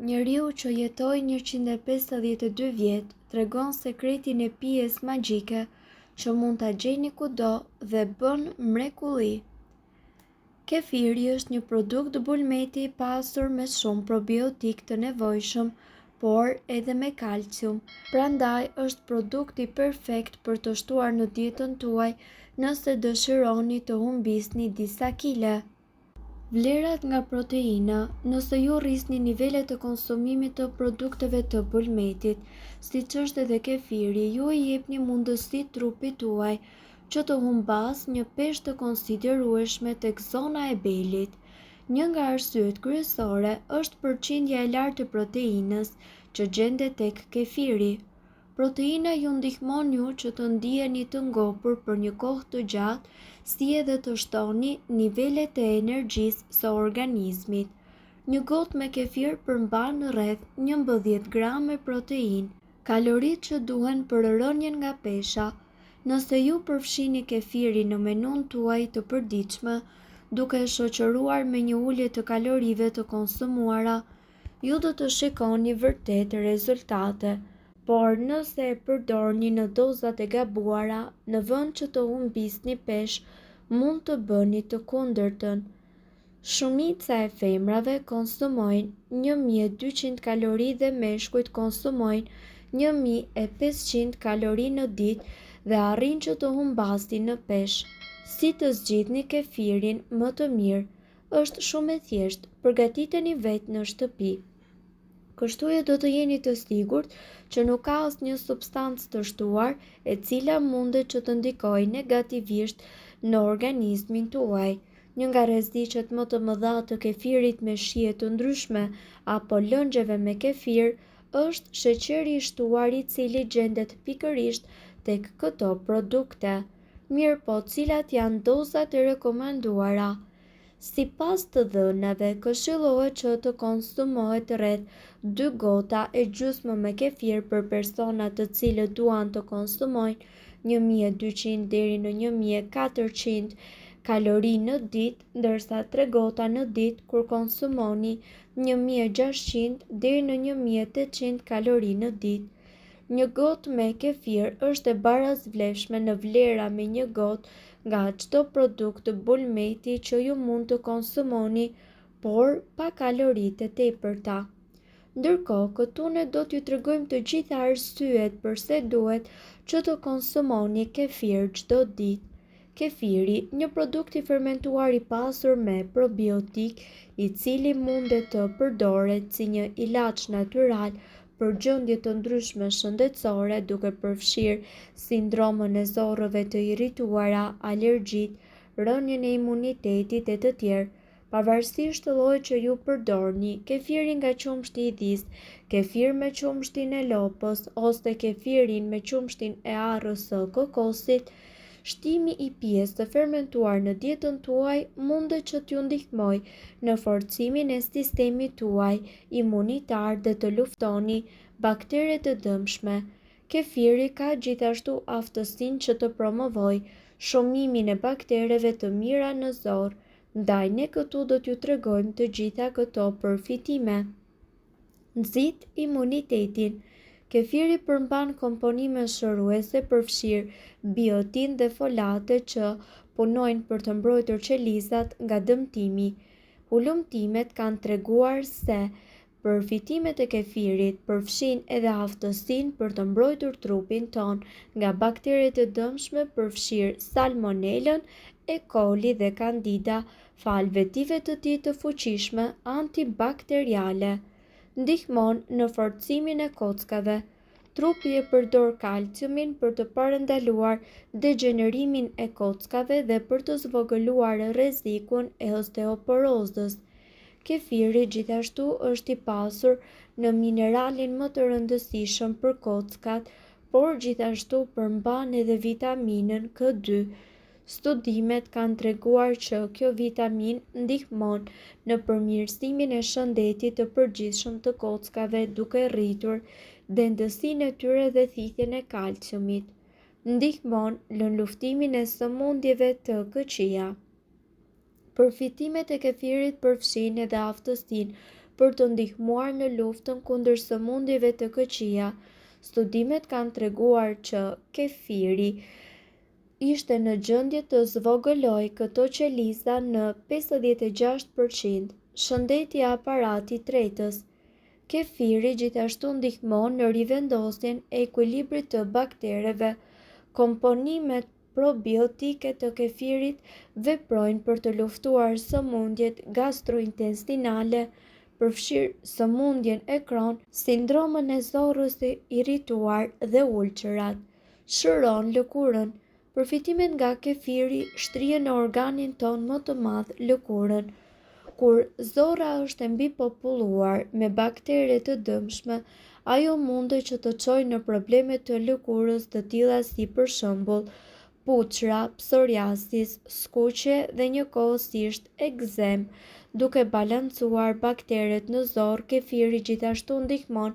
Njeriu që jetoi 152 vjet tregon sekretin e pijes magjike që mund ta gjeni kudo dhe bën mrekulli. Kefiri është një produkt bulmeti i pasur me shumë probiotik të nevojshëm, por edhe me kalcium. Prandaj është produkti perfekt për të shtuar në dietën tuaj nëse dëshironi të humbisni disa kile. Vlerat nga proteina. Nëse ju rrisni nivelet të konsumimit të produkteve të bulmetit, siç është edhe kefiri, ju i jepni mundësi trupit tuaj që të humbas një peshë të konsiderueshme tek zona e belit. Një nga arsyet kryesore është përqindja e lartë e proteinës që gjendet tek kefiri. Proteina ju ndihmon ju që të ndiheni të ngopur për një kohë të gjatë, si edhe të shtoni nivelet e energjisë së organizmit. Një gotë me kefir përmban rreth 11 grame proteinë, kaloritë që duhen për rënien nga pesha. Nëse ju përfshini kefirin në menun tuaj të përditshme, duke e shoqëruar me një ulje të kalorive të konsumuara, ju do të shikoni vërtet rezultate. Por nëse e përdorni në dozat e gabuara, në vend që të humbisni peshë, mund të bëni të kundërtën. Shumica e femrave konsumojnë 1200 kalori dhe meshkujt konsumojnë 1500 kalori në ditë dhe arrin që të humbasin në peshë. Si të zgjidhni kefirin më të mirë? Është shumë e thjeshtë, përgatiteni vetë në shtëpi. Kështu do të jeni të sigurt që nuk ka asnjë substancë të shtuar e cila mundet që të ndikojë negativisht në organizmin tuaj. Një nga rreziqet më të mëdha të kefirit me shije të ndryshme apo lëngjeve me kefir është sheqeri i shtuar i cili gjendet pikërisht tek këto produkte. Mirëpo, cilat janë dozat e rekomanduara? Sipas të dhënave, këshillohet që të konsumohet rreth 2 gota e gjysmë me kefir për persona të cilët duan të konsumojnë 1200 deri në 1400 kalori në ditë, ndërsa 3 gota në ditë kur konsumoni 1600 deri në 1800 kalori në ditë. Një gotë me kefir është e barazvlefshme në vlera me një gotë nga çdo produkt bulmeti që ju mund të konsumoni, por pa kaloritë e tepërta. Ndërkohë, këtu ne do t'ju tregojmë të gjitha arsyet pse duhet që të konsumoni kefir çdo ditë. Kefiri, një produkt i fermentuar i pasur me probiotik, i cili mundet të përdoret si një ilaç natyral për gjendje të ndryshme shëndetësore, duke përfshirë sindromën e zorrëve të irrituara, alergjitë, rënien e imunitetit e të tjerë. Pavarësisht të llojit që ju përdorni, kefirin nga qumshti i dhis, kefir me qumshtin e lopës ose kefirin me qumshtin e arrës së kokosit, shtimi i pijes të fermentuar në dietën tuaj mundet që t'ju ndihmojë në forcimin e sistemit tuaj imunitar dhe të luftoni bakteret e dëmshme. Kefiri ka gjithashtu aftësinë që të promovojë shumimin e baktereve të mira në zorr, ndaj ne këtu do t'ju tregojmë të gjitha këto përfitime. Nxit imunitetin. Kefiri përmban komponime shëruese përfshirë biotin dhe folate që punojnë për të mbrojtur qelizat nga dëmtimi. Hulumtimet kanë treguar se përfitimet e kefirit përfshin edhe aftësinë për të mbrojtur trupin ton nga bakteret e dëmshme përfshirë salmonelën, E. coli dhe Candida, fal vetive të tij të fuqishme antibakteriale. Ndihmon në forcimin e kockave. Trupi e përdor kalciumin për të parandaluar degenerimin e kockave dhe për të zvogëluar rrezikun e osteoporozës. Kefiri gjithashtu është i pasur në mineralin më të rëndësishëm për kockat, por gjithashtu përmban edhe vitaminën K2. Studimet kanë treguar që kjo vitaminë ndihmon në përmirësimin e shëndetit të përgjithshëm të kockave duke rritur dendësinë e tyre dhe thithjen e kalciumit. Ndihmon në luftimin e sëmundjeve të këqija. Përfitimet e kefirit përfshin edhe aftësinë për të ndihmuar në luftën kundër sëmundjeve të këqija. Studimet kanë treguar që kefiri ishte në gjendje të zvogëlojë këto qelizza në 56%. Shëndeti i aparatit tretës. Kefiri gjithashtu ndihmon në rivendosjen e ekuilibrit të baktereve. Komponimet probiotike të kefirit veprojnë për të luftuar sëmundjet gastrointestinale, përfshirë sëmundjen e Crohn, sindromën e zorrës së irrituar dhe ulçërat. Shëron lëkurën. Përfitimet nga kefiri shtrihen në organin ton më të madh, lëkurën. Kur zorra është e mbipopulluar me baktere të dëmshme, ajo mundet që të çojë në probleme të lëkurës të tilla si për shembull puçra, psoriasis, skuqje dhe njëkohësisht ekzem. Duke balancuar bakteret në zorë, kefiri gjithashtu ndihmon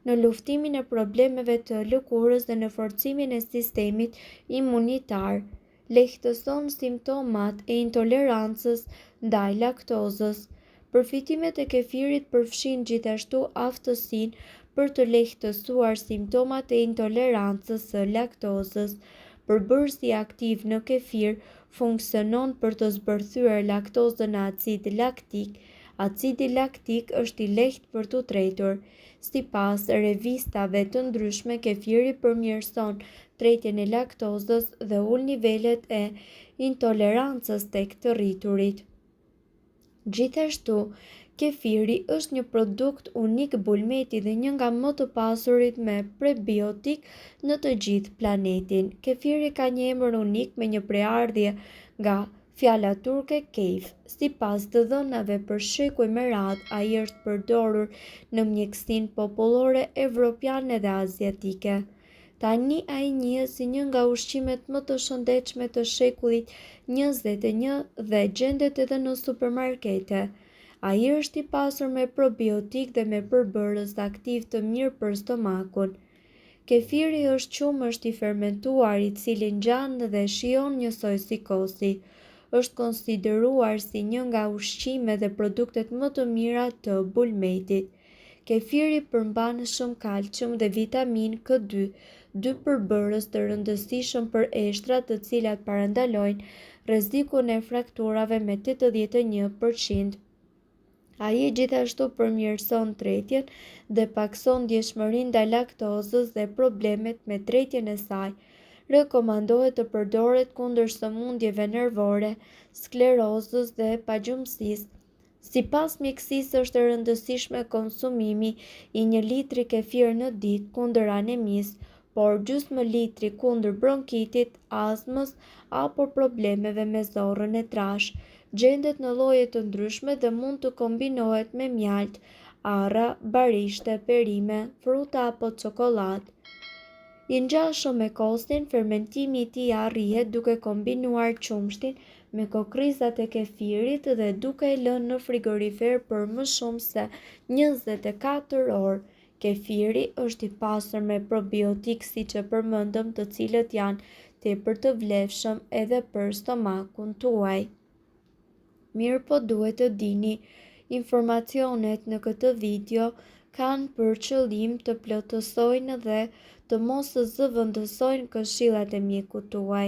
në luftimin e problemeve të lëkurës dhe në forcimin e sistemit imunitar. Lehtëson simptomat e intolerancës ndaj laktozës. Përfitimet e kefirit përfshin gjithashtu aftësinë për të lehtësuar simptomat e intolerancës së laktozës. Përbërësi aktiv në kefir funksionon për të zbërthyer laktozën në acid laktik. Acidi laktik është i lehtë për t'u tretur. Sipas revistave të ndryshme, kefiri përmirëson tretjen e laktozës dhe ul nivelet e intolerancës tek të rriturit. Gjithashtu, kefiri është një produkt unik bulmeti dhe një nga më të pasurit me prebiotik në të gjithë planetin. Kefiri ka një emër unik me një preardhje nga fjala turke kejf. Sipas të dhënave për shekuj me radhë, ai është përdorur në mjekësinë popullore evropiane dhe aziatike. Tani ai njihet si një nga ushqimet më të shëndetshme të shekullit 21 dhe gjendet edhe në supermarkete. Ai është i pasur me probiotik dhe me përbërës aktiv të mirë për stomakun. Kefiri është qumësht i fermentuar i cili ngjan dhe shijon njësoj si kosi. Është konsideruar si një nga ushqimet dhe produktet më të mira të bulmetit. Kefiri përmban shumë kalcium dhe vitaminë K2, dy përbërës të rëndësishëm për eshtrat të cilat parandalojnë rrezikun e frakturave me 81%. Ai gjithashtu përmirëson tretjen dhe pakson ndjeshmërinë ndaj laktozës dhe problemet me tretjen e saj. Rekomandohet të përdoret kundër sëmundjeve nervore, sklerozës dhe pagjumësisë. Sipas mjekësisë është e rëndësishme konsumimi i 1 litri kefir në ditë kundër anemisë, por gjysmë litri kundër bronkitit, astmës apo problemeve me zorrën e trashë. Gjendet në lloje të ndryshme dhe mund të kombinohet me mjaltë, arra, barishte, perime, fruta apo çokoladë. I ngjashëm me kostin, fermentimi i tij arrihet duke kombinuar qumshtin me kokrizat e kefirit dhe duke e lënë në frigorifer për më shumë se 24 orë. Kefiri është i pasur me probiotik siç e përmendëm, të cilët janë tepër të vlefshëm edhe për stomakun tuaj. Mirëpo duhet të dini, informacionet në këtë video kanë për qëllim të plotësojnë dhe të mos zëvendësojnë këshillat e mjekut tuaj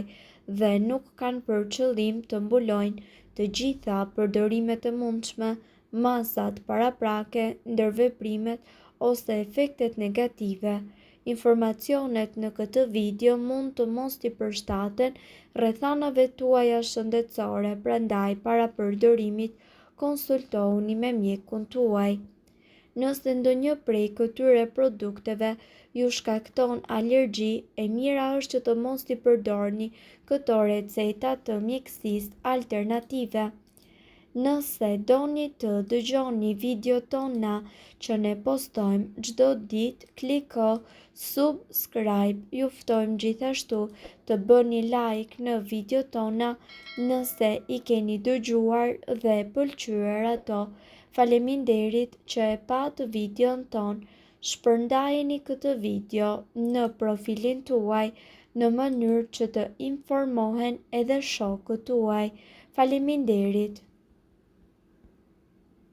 dhe nuk kanë për qëllim të mbulojnë të gjitha përdorimet e mundshme, masat paraprake, ndërveprimet ose efektet negative. Informacionet në këtë video mund të mos t'i përshtaten rrethanave tuaja shëndetësore, prandaj para përdorimit konsultohuni me mjekun tuaj. Nëse ndonjë prej këtyre produkteve ju shkakton alergji, e mira është që të mos t'i përdorni këto receta të mjekësisë alternative. Nëse doni të dëgjoni video tona që ne postojmë çdo ditë, kliko subscribe. Ju ftojmë gjithashtu të bëni like në video tona nëse i keni dëgjuar dhe pëlqyer ato. Faleminderit që e pat videon ton. Shpërndajeni këtë video në profilin tuaj në mënyrë që të informohen edhe shokët tuaj. Faleminderit.